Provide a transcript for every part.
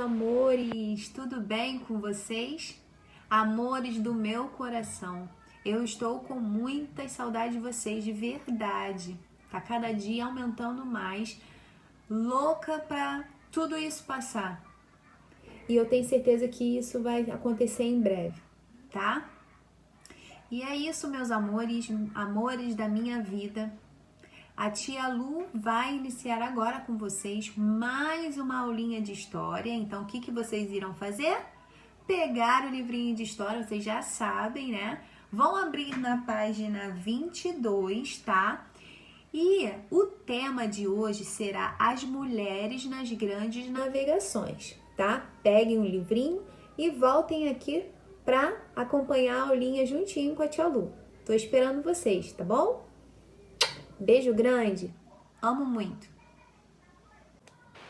amores, tudo bem com vocês? Amores do meu coração, eu estou com muita saudade de vocês, de verdade. Tá cada dia aumentando mais, louca pra tudo isso passar. E eu tenho certeza que isso vai acontecer em breve, tá? E é isso, meus amores, amores da minha vida. A tia Lu vai iniciar agora com vocês mais uma aulinha de história. Então, o que vocês irão fazer? Pegar o livrinho de história, vocês já sabem, né? Vão abrir na página 22, tá? E o tema de hoje será as mulheres nas grandes navegações, tá? Peguem um livrinho e voltem aqui para acompanhar a aulinha juntinho com a tia Lu. Tô esperando vocês, tá bom? Beijo grande, amo muito.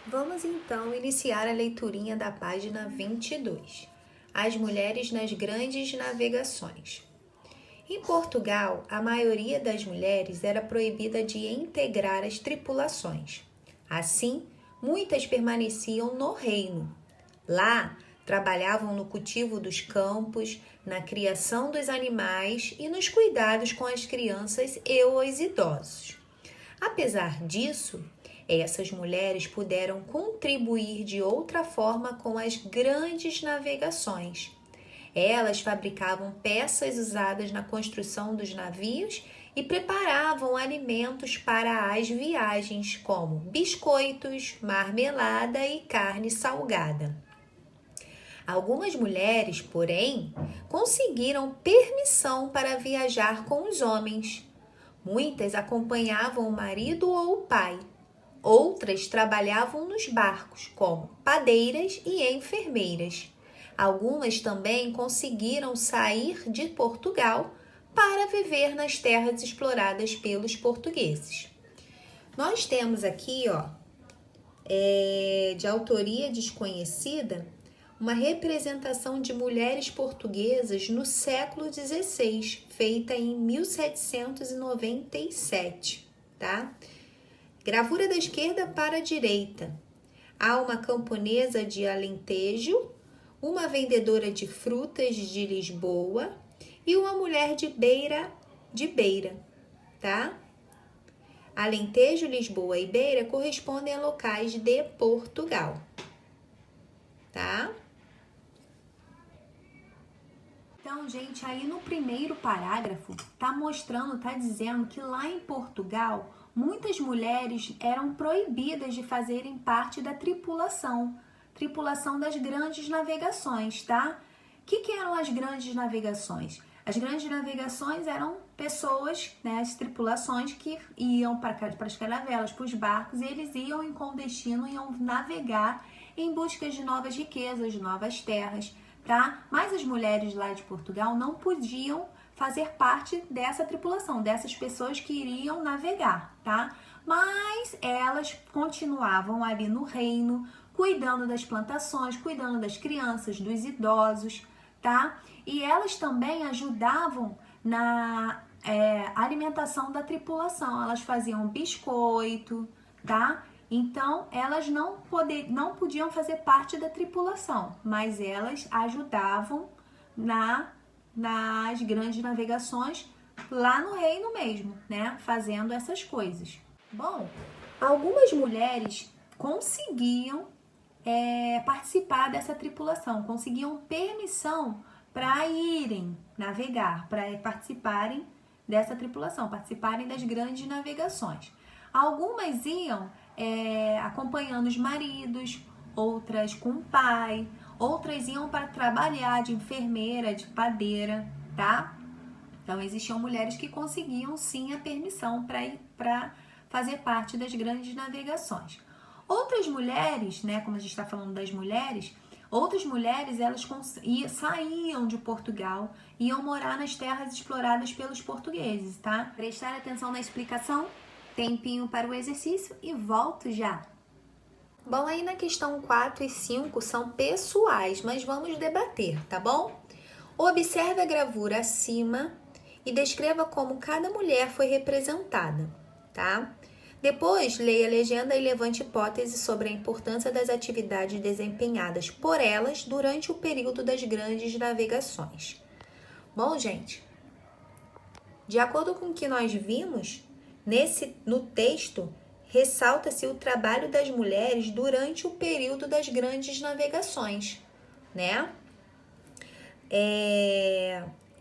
Vamos então iniciar a leiturinha da página 22. As mulheres nas grandes navegações. Em Portugal, a maioria das mulheres era proibida de integrar as tripulações. Assim, muitas permaneciam no reino. Lá, trabalhavam no cultivo dos campos, na criação dos animais e nos cuidados com as crianças e os idosos. Apesar disso, essas mulheres puderam contribuir de outra forma com as grandes navegações. Elas fabricavam peças usadas na construção dos navios e preparavam alimentos para as viagens, como biscoitos, marmelada e carne salgada. Algumas mulheres, porém, conseguiram permissão para viajar com os homens. Muitas acompanhavam o marido ou o pai. Outras trabalhavam nos barcos, como padeiras e enfermeiras. Algumas também conseguiram sair de Portugal para viver nas terras exploradas pelos portugueses. Nós temos aqui, de autoria desconhecida, uma representação de mulheres portuguesas no século XVI, feita em 1797, tá? Gravura da esquerda para a direita. Há uma camponesa de Alentejo, uma vendedora de frutas de Lisboa e uma mulher de Beira, tá? Alentejo, Lisboa e Beira correspondem a locais de Portugal, tá? Então, gente, aí no primeiro parágrafo tá dizendo que lá em Portugal muitas mulheres eram proibidas de fazerem parte da tripulação das grandes navegações, tá? O que eram as grandes navegações? As grandes navegações eram pessoas, né, as tripulações que iam para as caravelas, para os barcos, e eles iam com destino, iam navegar em busca de novas riquezas, de novas terras, tá? Mas as mulheres lá de Portugal não podiam fazer parte dessa tripulação, dessas pessoas que iriam navegar, tá? Mas elas continuavam ali no reino, cuidando das plantações, cuidando das crianças, dos idosos, tá? E elas também ajudavam na alimentação da tripulação. Elas faziam biscoito, tá? Então, elas não podiam fazer parte da tripulação, mas elas ajudavam nas grandes navegações lá no reino mesmo, né? Fazendo essas coisas. Bom, algumas mulheres conseguiam participar dessa tripulação, conseguiam permissão para irem navegar, para participarem dessa tripulação, participarem das grandes navegações. Algumas iam acompanhando os maridos, outras com o pai, outras iam para trabalhar de enfermeira, de padeira, tá? Então, existiam mulheres que conseguiam sim a permissão para fazer parte das grandes navegações. Outras mulheres, né, como a gente está falando das mulheres, outras mulheres elas saíam de Portugal e iam morar nas terras exploradas pelos portugueses, tá? Prestar atenção na explicação, tempinho para o exercício e volto já. Bom, aí na questão 4 e 5 são pessoais, mas vamos debater, tá bom? Observe a gravura acima e descreva como cada mulher foi representada, tá? Depois, leia a legenda e levante hipóteses sobre a importância das atividades desempenhadas por elas durante o período das grandes navegações. Bom, gente, de acordo com o que nós vimos, no texto, ressalta-se o trabalho das mulheres durante o período das grandes navegações, né?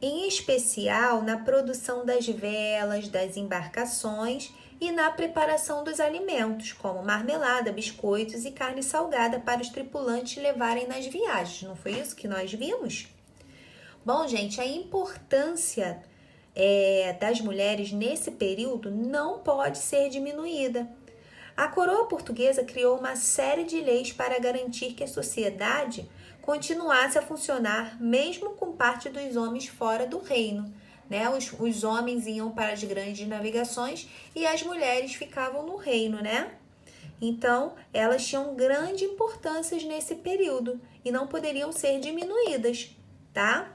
Em especial na produção das velas, das embarcações e na preparação dos alimentos, como marmelada, biscoitos e carne salgada para os tripulantes levarem nas viagens. Não foi isso que nós vimos? Bom, gente, a importância das mulheres nesse período não pode ser diminuída. A coroa portuguesa criou uma série de leis para garantir que a sociedade continuasse a funcionar mesmo com parte dos homens fora do reino, né? Os homens iam para as grandes navegações e as mulheres ficavam no reino, né? Então, elas tinham grande importância nesse período e não poderiam ser diminuídas, tá?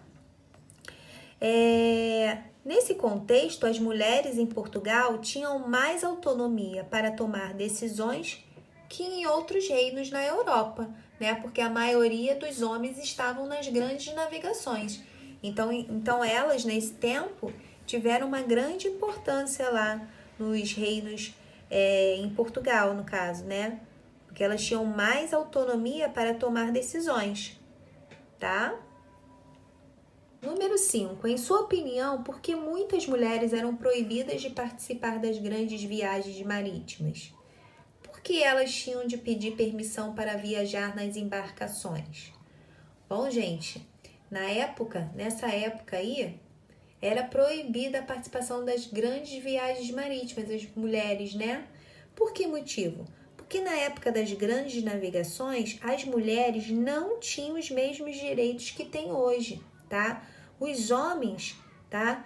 Nesse contexto, as mulheres em Portugal tinham mais autonomia para tomar decisões que em outros reinos na Europa, né? Porque a maioria dos homens estavam nas grandes navegações. Então elas, nesse tempo, tiveram uma grande importância lá nos reinos em Portugal, no caso, né? Porque elas tinham mais autonomia para tomar decisões, tá? Número 5. Em sua opinião, por que muitas mulheres eram proibidas de participar das grandes viagens marítimas? Por que elas tinham de pedir permissão para viajar nas embarcações? Bom, gente, nessa época aí, era proibida a participação das grandes viagens marítimas, as mulheres, né? Por que motivo? Porque na época das grandes navegações, as mulheres não tinham os mesmos direitos que têm hoje, tá? Os homens, tá?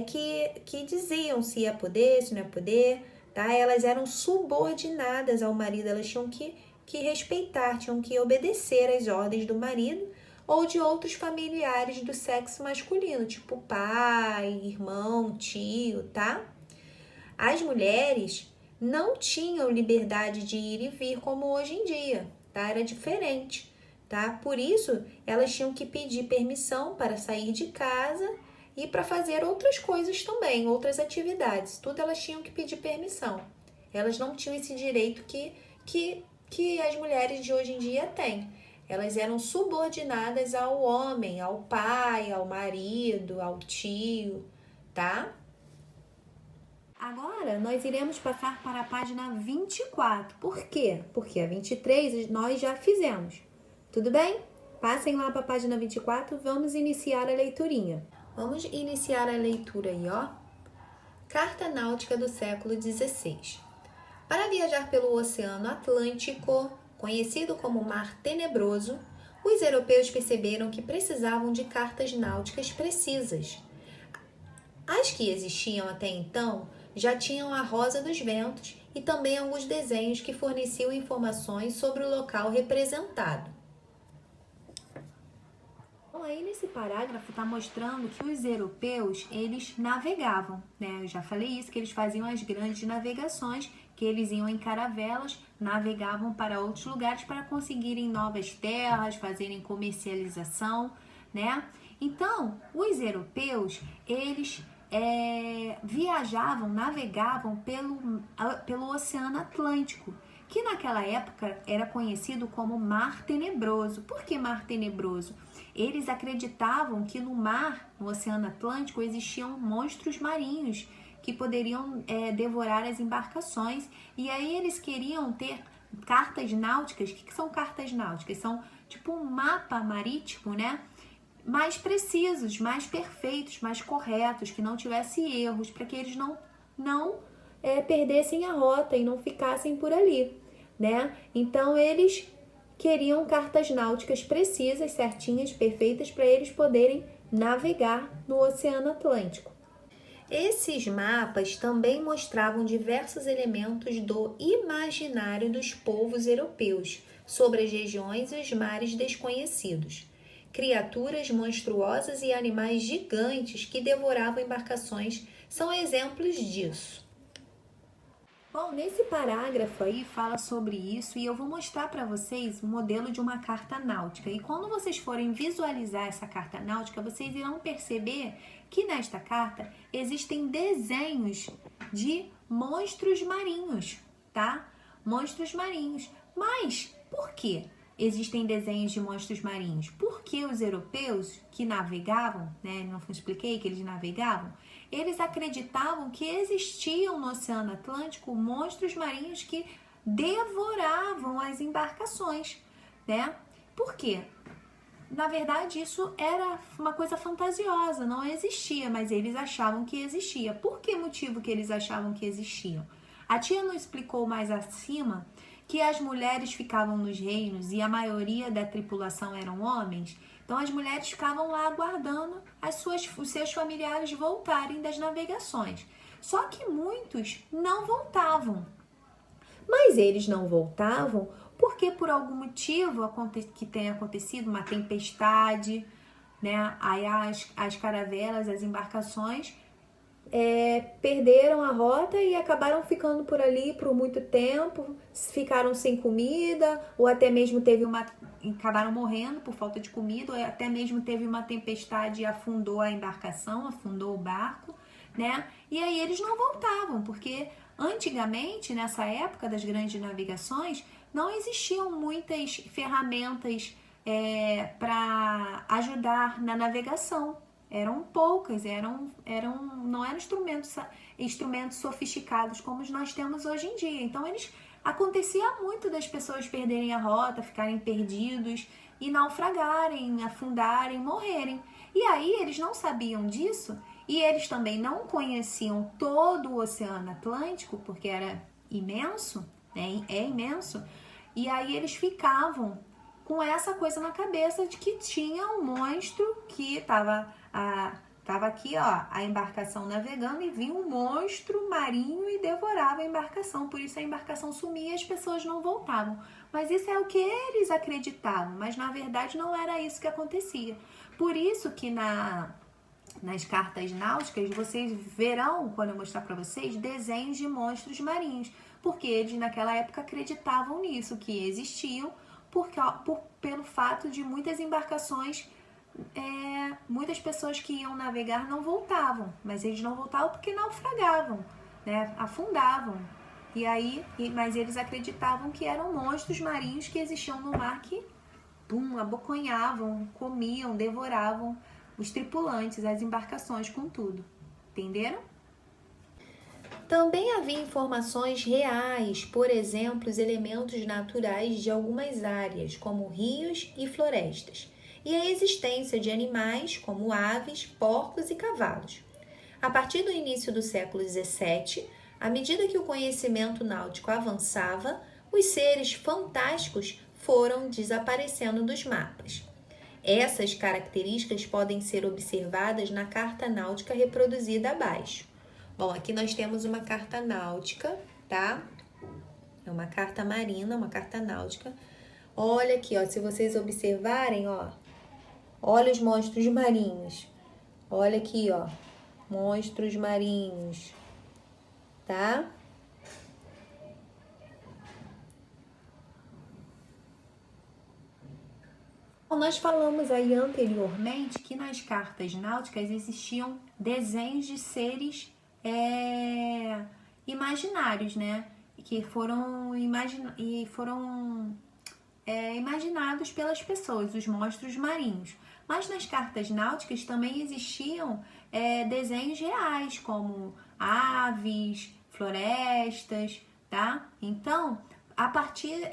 Que diziam se ia poder, se não ia poder, tá? Elas eram subordinadas ao marido, elas tinham que respeitar, tinham que obedecer às ordens do marido ou de outros familiares do sexo masculino, tipo pai, irmão, tio, tá? As mulheres não tinham liberdade de ir e vir como hoje em dia, tá? Era diferente, tá? Por isso, elas tinham que pedir permissão para sair de casa e para fazer outras coisas também, outras atividades. Tudo elas tinham que pedir permissão. Elas não tinham esse direito que as mulheres de hoje em dia têm. Elas eram subordinadas ao homem, ao pai, ao marido, ao tio, tá? Agora, nós iremos passar para a página 24. Por quê? Porque a 23 nós já fizemos. Tudo bem? Passem lá para a página 24, vamos iniciar a leiturinha. Vamos iniciar a leitura aí, ó. Carta Náutica do século XVI. Para viajar pelo Oceano Atlântico, conhecido como Mar Tenebroso, os europeus perceberam que precisavam de cartas náuticas precisas. As que existiam até então já tinham a Rosa dos Ventos e também alguns desenhos que forneciam informações sobre o local representado. Bom, aí nesse parágrafo está mostrando que os europeus, eles navegavam, né? Eu já falei isso, que eles faziam as grandes navegações, que eles iam em caravelas, navegavam para outros lugares para conseguirem novas terras, fazerem comercialização, né? Então, os europeus, eles viajavam, navegavam pelo Oceano Atlântico, que naquela época era conhecido como Mar Tenebroso. Por que Mar Tenebroso? Eles acreditavam que no mar, no Oceano Atlântico, existiam monstros marinhos que poderiam devorar as embarcações. E aí eles queriam ter cartas náuticas. O que são cartas náuticas? São tipo um mapa marítimo, né? Mais precisos, mais perfeitos, mais corretos, que não tivesse erros, para que eles não perdessem a rota e não ficassem por ali, né? Então eles queriam cartas náuticas precisas, certinhas, perfeitas, para eles poderem navegar no Oceano Atlântico. Esses mapas também mostravam diversos elementos do imaginário dos povos europeus sobre as regiões e os mares desconhecidos. Criaturas monstruosas e animais gigantes que devoravam embarcações são exemplos disso. Bom, nesse parágrafo aí fala sobre isso e eu vou mostrar para vocês o modelo de uma carta náutica. E quando vocês forem visualizar essa carta náutica, vocês irão perceber que nesta carta existem desenhos de monstros marinhos, tá? Monstros marinhos. Mas por quê? Existem desenhos de monstros marinhos? Porque os europeus que navegavam, né, não expliquei que eles navegavam, eles acreditavam que existiam no Oceano Atlântico monstros marinhos que devoravam as embarcações, né? Por quê? Na verdade, isso era uma coisa fantasiosa, não existia, mas eles achavam que existia. Por que motivo que eles achavam que existiam? A tia não explicou mais acima que as mulheres ficavam nos reinos e a maioria da tripulação eram homens. Então as mulheres ficavam lá aguardando os seus familiares voltarem das navegações. Só que muitos não voltavam. Mas eles não voltavam porque por algum motivo que tenha acontecido, uma tempestade, né? Aí as caravelas, as embarcações perderam a rota e acabaram ficando por ali por muito tempo, ficaram sem comida, ou até mesmo acabaram morrendo por falta de comida, ou até mesmo teve uma tempestade e afundou a embarcação, afundou o barco, né? E aí eles não voltavam, porque antigamente, nessa época das grandes navegações, não existiam muitas ferramentas para ajudar na navegação. Eram poucas, não eram instrumentos sofisticados como nós temos hoje em dia. Então, acontecia muito das pessoas perderem a rota, ficarem perdidos e naufragarem, afundarem, morrerem. E aí, eles não sabiam disso e eles também não conheciam todo o Oceano Atlântico, porque era imenso, né? É imenso. E aí, eles ficavam com essa coisa na cabeça de que tinha um monstro que estava aqui, ó, a embarcação navegando e vinha um monstro marinho e devorava a embarcação. Por isso a embarcação sumia e as pessoas não voltavam. Mas isso é o que eles acreditavam, mas na verdade não era isso que acontecia. Por isso que nas cartas náuticas vocês verão, quando eu mostrar para vocês, desenhos de monstros marinhos, porque eles naquela época acreditavam nisso, que existiam, pelo fato de muitas embarcações, muitas pessoas que iam navegar não voltavam, mas eles não voltavam porque naufragavam, né? Afundavam. Mas eles acreditavam que eram monstros marinhos que existiam no mar que abocanhavam, comiam, devoravam os tripulantes, as embarcações com tudo. Entenderam? Também havia informações reais, por exemplo, os elementos naturais de algumas áreas, como rios e florestas, e a existência de animais como aves, porcos e cavalos. A partir do início do século XVII, à medida que o conhecimento náutico avançava, os seres fantásticos foram desaparecendo dos mapas. Essas características podem ser observadas na carta náutica reproduzida abaixo. Bom, aqui nós temos uma carta náutica, tá? É uma carta marina, uma carta náutica. Olha aqui, ó, se vocês observarem, ó, olha os monstros marinhos. Olha aqui, ó, monstros marinhos, tá? Nós falamos aí anteriormente que nas cartas náuticas existiam desenhos de seres imaginários, né? Que foram imaginados pelas pessoas, os monstros marinhos. Mas nas cartas náuticas também existiam desenhos reais, como aves, florestas, tá? Então, a partir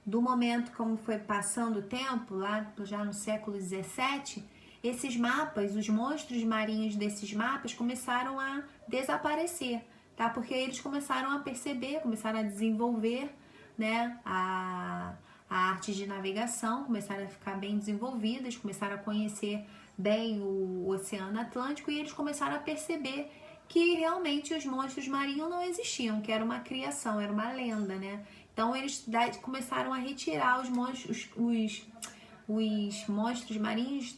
do momento como foi passando o tempo, lá já no século XVII, esses mapas, os monstros marinhos desses mapas começaram a desaparecer, tá? Porque eles começaram a perceber, começaram a desenvolver, né, a arte de navegação, começaram a ficar bem desenvolvidas, começaram a conhecer bem o Oceano Atlântico e eles começaram a perceber que realmente os monstros marinhos não existiam, que era uma criação, era uma lenda, né? Então eles começaram a retirar os monstros marinhos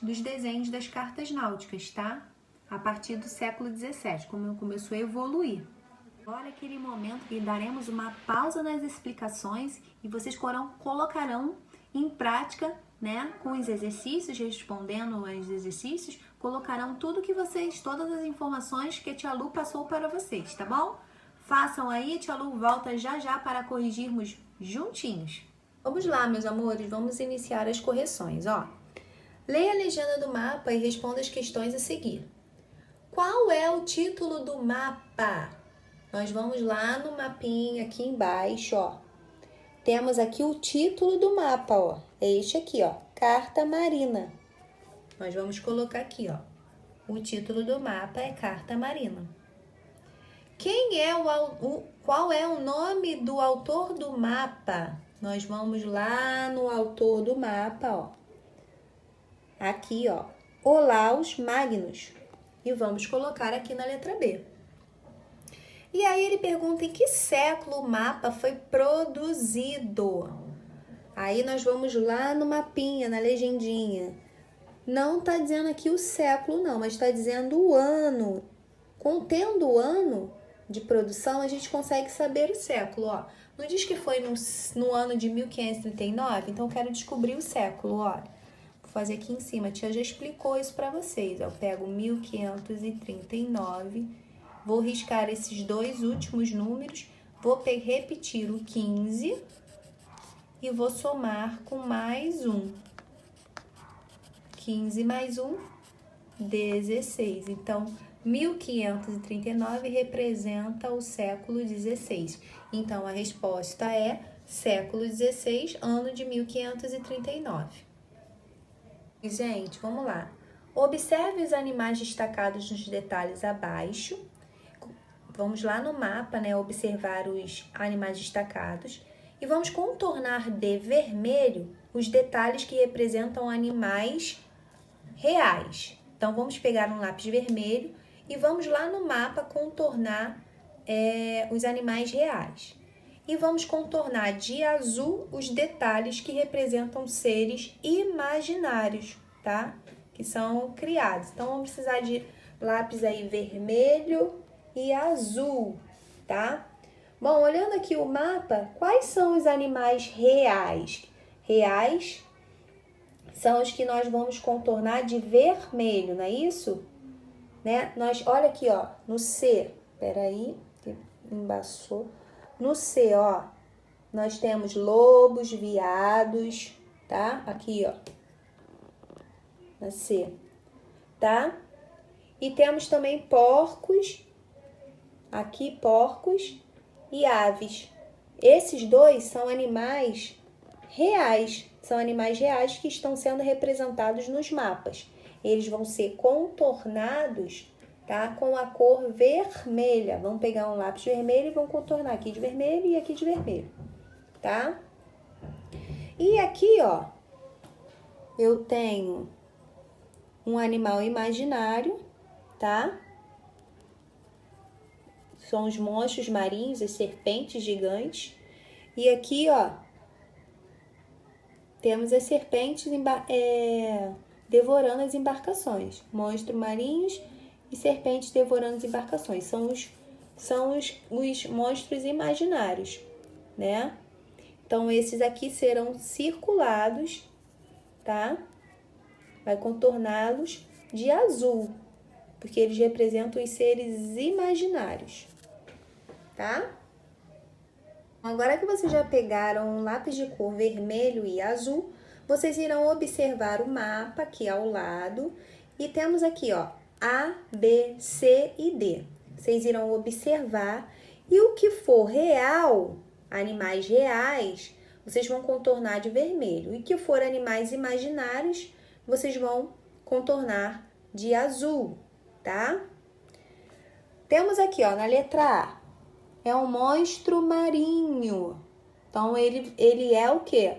dos desenhos das cartas náuticas, tá? a partir do século XVII, como começou a evoluir. Agora é aquele momento que daremos uma pausa nas explicações e vocês colocarão em prática, né, com os exercícios, respondendo aos exercícios, colocarão tudo que vocês, todas as informações que a tia Lu passou para vocês, tá bom? Façam aí, a tia Lu volta já já para corrigirmos juntinhos. Vamos lá, meus amores, vamos iniciar as correções, ó. Leia a legenda do mapa e responda as questões a seguir. Qual é o título do mapa? Nós vamos lá no mapinha aqui embaixo, ó. Temos aqui o título do mapa, ó. É este aqui, ó. Carta Marina. Nós vamos colocar aqui, ó. O título do mapa é Carta Marina. Qual é o nome do autor do mapa? Nós vamos lá no autor do mapa, ó. Aqui, ó. Olaus Magnus. E vamos colocar aqui na letra B. E aí ele pergunta em que século o mapa foi produzido. Aí nós vamos lá no mapinha, na legendinha. Não tá dizendo aqui o século não, mas está dizendo o ano. Contendo o ano de produção, a gente consegue saber o século, ó. Não diz que foi no ano de 1539? Então eu quero descobrir o século, ó. Vou fazer aqui em cima, a tia já explicou isso para vocês. Eu pego 1539... Vou riscar esses dois últimos números, vou repetir o 15 e vou somar com mais um. 15 mais 1, 16. Então, 1539 representa o século XVI. Então, a resposta é século XVI, ano de 1539. Gente, vamos lá. Observe os animais destacados nos detalhes abaixo. Vamos lá no mapa, né, observar os animais destacados e vamos contornar de vermelho os detalhes que representam animais reais. Então, vamos pegar um lápis vermelho e vamos lá no mapa contornar os animais reais. E vamos contornar de azul os detalhes que representam seres imaginários, tá? Que são criados. Então, vamos precisar de lápis aí vermelho e azul, tá? Bom, olhando aqui o mapa, quais são os animais reais? Reais são os que nós vamos contornar de vermelho, não é isso? Né? Olha aqui, ó, no C, peraí, embaçou. No C, ó, nós temos lobos, veados, tá? Aqui, ó, na C, tá? E temos também porcos. Aqui, porcos e aves. Esses dois são animais reais. São animais reais que estão sendo representados nos mapas. Eles vão ser contornados, tá, com a cor vermelha. Vamos pegar um lápis vermelho e vamos contornar aqui de vermelho e aqui de vermelho, tá? E aqui, ó, eu tenho um animal imaginário, tá? São os monstros marinhos, as serpentes gigantes. E aqui, ó, temos as serpentes devorando as embarcações. Monstros marinhos e serpentes devorando as embarcações. São os monstros imaginários, né? Então, esses aqui serão circulados, tá? Vai contorná-los de azul, porque eles representam os seres imaginários. Tá? Agora que vocês já pegaram um lápis de cor vermelho e azul, vocês irão observar o mapa aqui ao lado e temos aqui, ó, A, B, C e D. Vocês irão observar e o que for real, animais reais, vocês vão contornar de vermelho. E o que for animais imaginários, vocês vão contornar de azul, tá? Temos aqui, ó, na letra A. É um monstro marinho. Então, ele é o quê?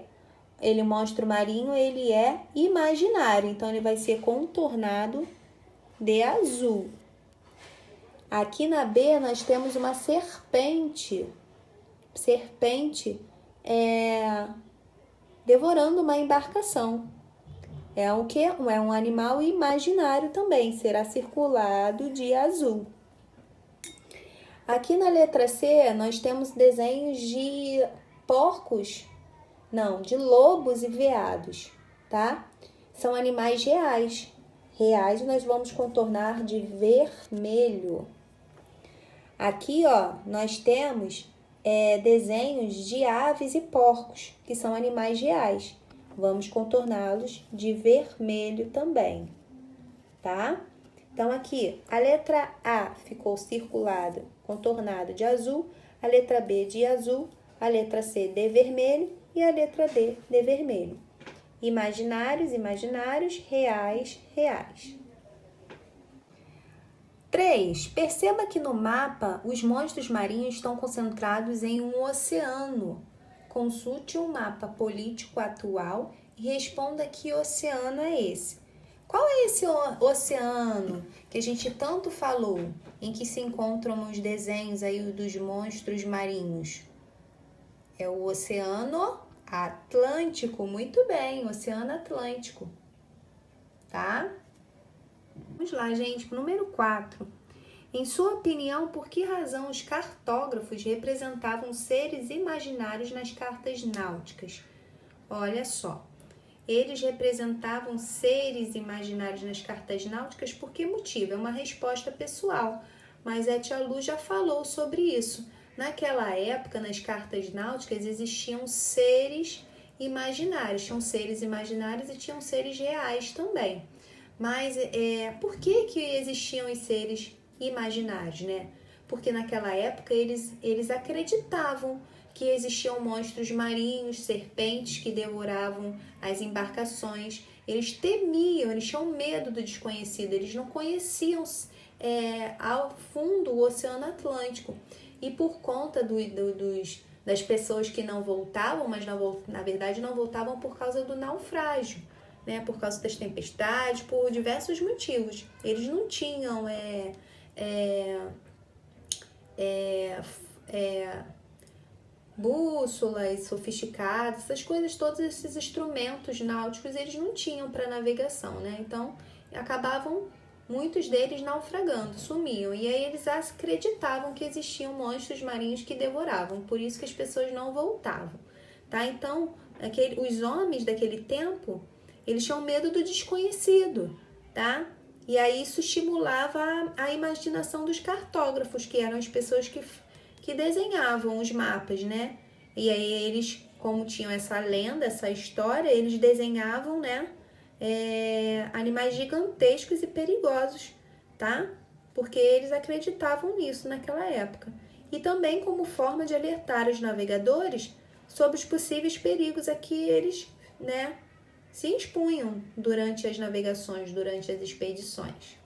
Ele, monstro marinho, ele é imaginário. Então, ele vai ser contornado de azul. Aqui na B, nós temos uma serpente. Serpente devorando uma embarcação. É o quê? É um animal imaginário também, será circulado de azul. Aqui na letra C, nós temos desenhos de porcos, não, de lobos e veados, tá? São animais reais. Reais nós vamos contornar de vermelho. Aqui, ó, nós temos desenhos de aves e porcos, que são animais reais. Vamos contorná-los de vermelho também, tá? Então, aqui, a letra A ficou circulada, contornada de azul, a letra B de azul, a letra C de vermelho e a letra D de vermelho. Imaginários, imaginários, reais, reais. 3. Perceba que no mapa os monstros marinhos estão concentrados em um oceano. Consulte o mapa político atual e responda que oceano é esse. Qual é esse oceano que a gente tanto falou, em que se encontram os desenhos aí dos monstros marinhos? É o Oceano Atlântico, muito bem, Oceano Atlântico, tá? Vamos lá, gente, número 4. Em sua opinião, por que razão os cartógrafos representavam seres imaginários nas cartas náuticas? Olha só. Eles representavam seres imaginários nas cartas náuticas por que motivo? É uma resposta pessoal, mas a tia Lu já falou sobre isso. Naquela época, nas cartas náuticas, existiam seres imaginários. Tinham seres imaginários e tinham seres reais também. Mas por que existiam os seres imaginários, né? Porque naquela época eles acreditavam que existiam monstros marinhos, serpentes que devoravam as embarcações. Eles temiam, eles tinham medo do desconhecido, eles não conheciam ao fundo o Oceano Atlântico. E por conta das pessoas que não voltavam, mas na verdade não voltavam por causa do naufrágio, né? Por causa das tempestades, por diversos motivos. Eles não tinham bússolas sofisticadas, essas coisas, todos esses instrumentos náuticos, eles não tinham para navegação, né? Então, muitos deles naufragando, sumiam. E aí eles acreditavam que existiam monstros marinhos que devoravam, por isso que as pessoas não voltavam, tá? Então, os homens daquele tempo, eles tinham medo do desconhecido, tá? E aí isso estimulava a imaginação dos cartógrafos, que eram as pessoas que desenhavam os mapas, né? E aí eles, como tinham essa lenda, essa história, eles desenhavam, né? Animais gigantescos e perigosos, tá? Porque eles acreditavam nisso naquela época. E também como forma de alertar os navegadores sobre os possíveis perigos a que eles, né, se expunham durante as navegações, durante as expedições.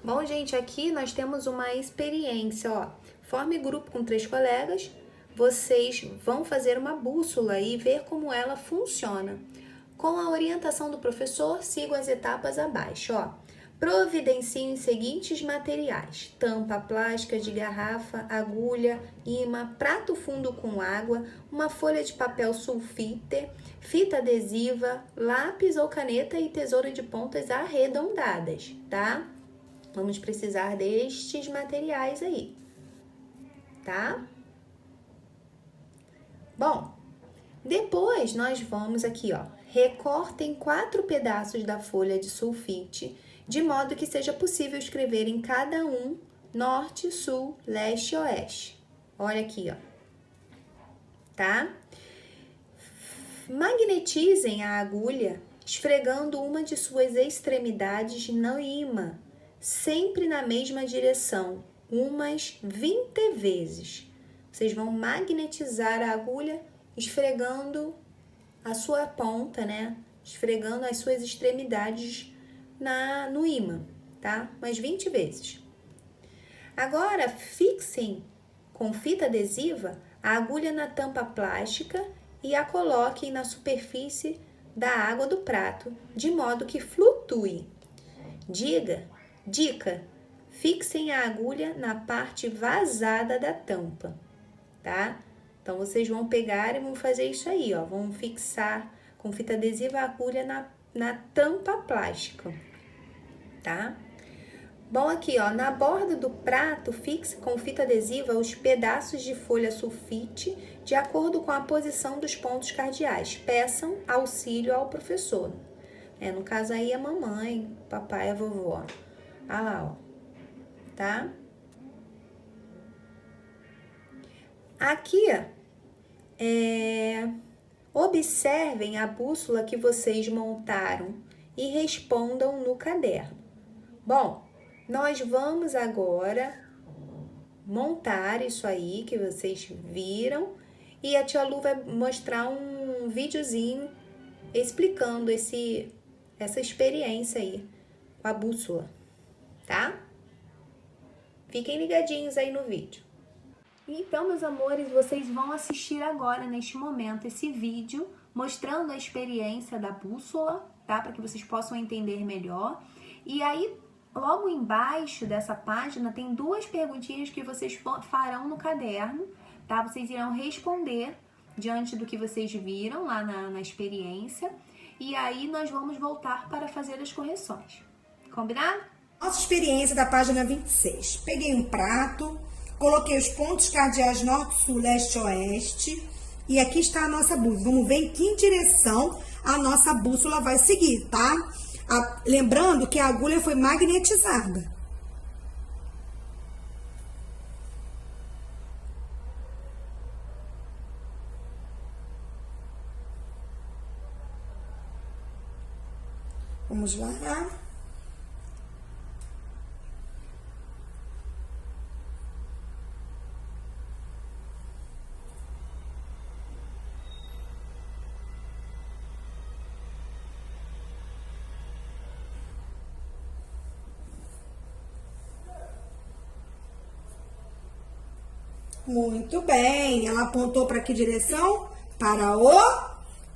Bom, gente, aqui nós temos uma experiência, ó. Forme grupo com 3 colegas, vocês vão fazer uma bússola e ver como ela funciona. Com a orientação do professor, sigam as etapas abaixo, ó. Providenciem os seguintes materiais: tampa plástica de garrafa, agulha, imã, prato fundo com água, uma folha de papel sulfite, fita adesiva, lápis ou caneta e tesoura de pontas arredondadas, tá? Vamos precisar destes materiais aí, tá? Bom, depois nós vamos aqui, ó. Recortem 4 pedaços da folha de sulfite, de modo que seja possível escrever em cada um norte, sul, leste e oeste. Olha aqui, ó. Tá? Magnetizem a agulha esfregando uma de suas extremidades no ímã, sempre na mesma direção, umas 20 vezes. Vocês vão magnetizar a agulha esfregando a sua ponta, né? Esfregando as suas extremidades no ímã, tá? Umas 20 vezes. Agora, fixem com fita adesiva a agulha na tampa plástica e a coloquem na superfície da água do prato, de modo que flutue. Dica: fixem a agulha na parte vazada da tampa, tá? Então, vocês vão pegar e vão fazer isso aí, ó. Vão fixar com fita adesiva a agulha na tampa plástica, tá? Bom, aqui, ó, na borda do prato, fixe com fita adesiva os pedaços de folha sulfite de acordo com a posição dos pontos cardeais. Peçam auxílio ao professor. No caso aí, a mamãe, papai, a vovó. Ah lá, ó. Tá? Aqui, observem a bússola que vocês montaram e respondam no caderno. Bom, nós vamos agora montar isso aí que vocês viram e a tia Lu vai mostrar um videozinho explicando essa experiência aí com a bússola, tá? Fiquem ligadinhos aí no vídeo. Então, meus amores, vocês vão assistir agora, neste momento, esse vídeo mostrando a experiência da bússola, tá? Para que vocês possam entender melhor. E aí, logo embaixo dessa página, tem duas perguntinhas que vocês farão no caderno, tá? Vocês irão responder diante do que vocês viram lá na experiência. E aí, nós vamos voltar para fazer as correções. Combinado? Nossa experiência da página 26. Peguei um prato, coloquei os pontos cardeais norte, sul, leste, oeste. E aqui está a nossa bússola. Vamos ver em que direção a nossa bússola vai seguir, tá? Lembrando que a agulha foi magnetizada. Vamos lá. Muito bem. Ela apontou para que direção? Para o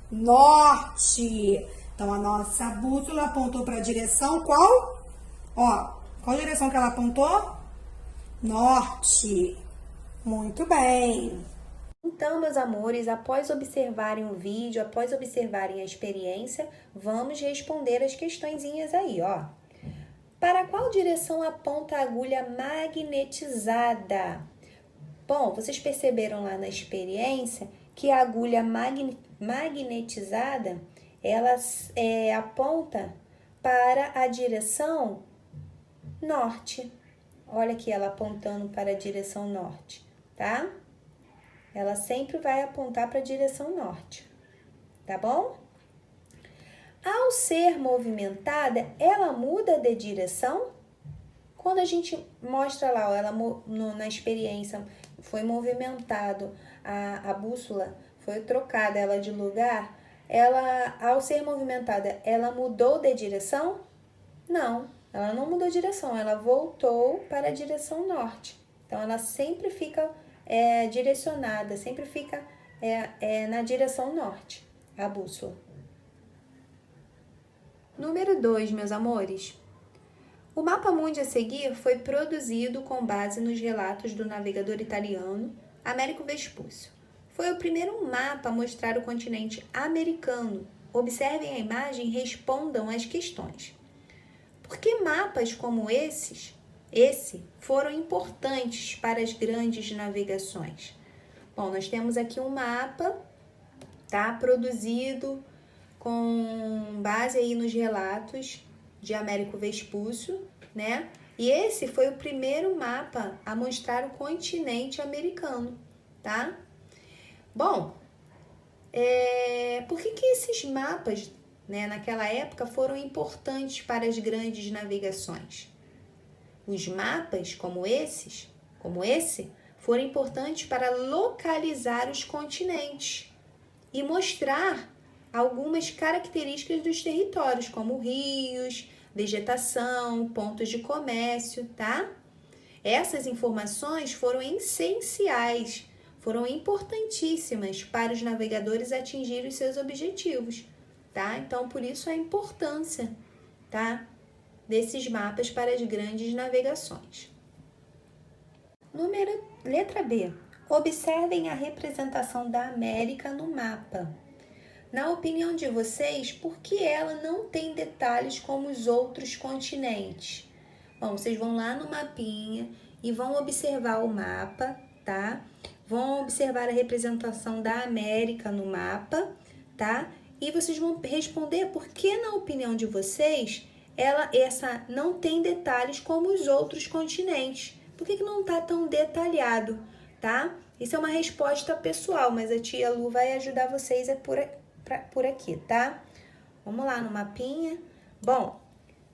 norte. Então, a nossa bússola apontou para a direção qual? Ó, qual direção que ela apontou? Norte. Muito bem. Então, meus amores, após observarem o vídeo, após observarem a experiência, vamos responder as questõezinhas aí, ó. Para qual direção aponta a agulha magnetizada? Bom, vocês perceberam lá na experiência que a agulha magnetizada, ela aponta para a direção norte. Olha aqui ela apontando para a direção norte, tá? Ela sempre vai apontar para a direção norte, tá bom? Ao ser movimentada, ela muda de direção? Quando a gente mostra lá, ó, ela na experiência foi movimentado, a bússola foi trocada ela de lugar, ela, ao ser movimentada, ela mudou de direção? Não, ela não mudou de direção, ela voltou para a direção norte. Então, ela sempre fica direcionada, sempre fica na direção norte, a bússola. Número 2, meus amores. O mapa mundi a seguir foi produzido com base nos relatos do navegador italiano Américo Vespúcio. Foi o primeiro mapa a mostrar o continente americano. Observem a imagem e respondam as questões. Por que mapas como esse foram importantes para as grandes navegações? Bom, nós temos aqui um mapa, tá, produzido com base aí nos relatos de Américo Vespúcio, né? E esse foi o primeiro mapa a mostrar o continente americano, tá? Bom, por que esses mapas, né, naquela época foram importantes para as grandes navegações? Os mapas como esse, foram importantes para localizar os continentes e mostrar algumas características dos territórios, como rios, vegetação, pontos de comércio, tá? Essas informações foram essenciais, foram importantíssimas para os navegadores atingirem os seus objetivos, tá? Então, por isso a importância, tá, desses mapas para as grandes navegações. Letra B. Observem a representação da América no mapa. Na opinião de vocês, por que ela não tem detalhes como os outros continentes? Bom, vocês vão lá no mapinha e vão observar o mapa, tá? Vão observar a representação da América no mapa, tá? E vocês vão responder por que, na opinião de vocês, essa não tem detalhes como os outros continentes. Por que não está tão detalhado, tá? Isso é uma resposta pessoal, mas a tia Lu vai ajudar vocês por aqui, tá? Vamos lá no mapinha. Bom,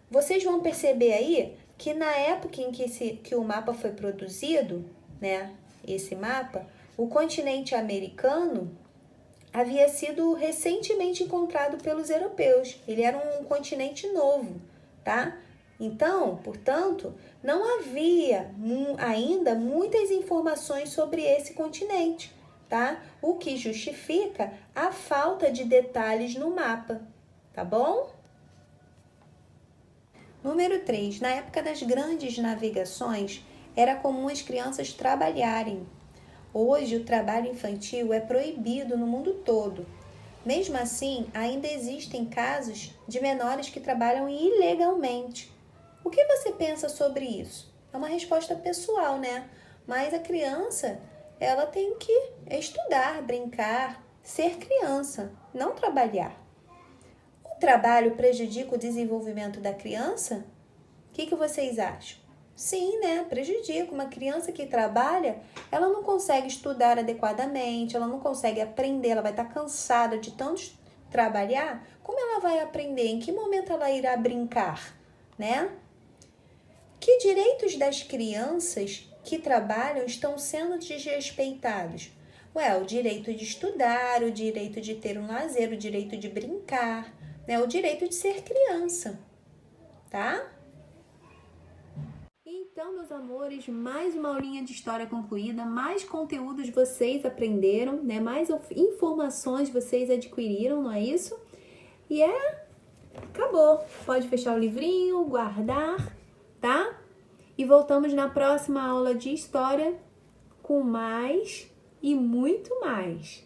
vocês vão perceber aí que na época em que o mapa foi produzido, né, esse mapa, o continente americano havia sido recentemente encontrado pelos europeus. Ele era um continente novo, tá? Então, portanto, não havia ainda muitas informações sobre esse continente, tá? O que justifica a falta de detalhes no mapa, tá bom? Número 3. Na época das grandes navegações, era comum as crianças trabalharem. Hoje, o trabalho infantil é proibido no mundo todo. Mesmo assim, ainda existem casos de menores que trabalham ilegalmente. O que você pensa sobre isso? É uma resposta pessoal, né? Mas a criança, ela tem que estudar, brincar, ser criança, não trabalhar. O trabalho prejudica o desenvolvimento da criança? O que vocês acham? Sim, né? Prejudica. Uma criança que trabalha, ela não consegue estudar adequadamente, ela não consegue aprender, ela vai estar cansada de tanto trabalhar. Como ela vai aprender? Em que momento ela irá brincar, né? Que direitos das crianças que trabalham estão sendo desrespeitados? O direito de estudar, o direito de ter um lazer, o direito de brincar, né? O direito de ser criança, tá? Então, meus amores, mais uma aulinha de história concluída, mais conteúdos vocês aprenderam, né? Mais informações vocês adquiriram, não é isso? E acabou. Pode fechar o livrinho, guardar, tá? E voltamos na próxima aula de história com mais e muito mais.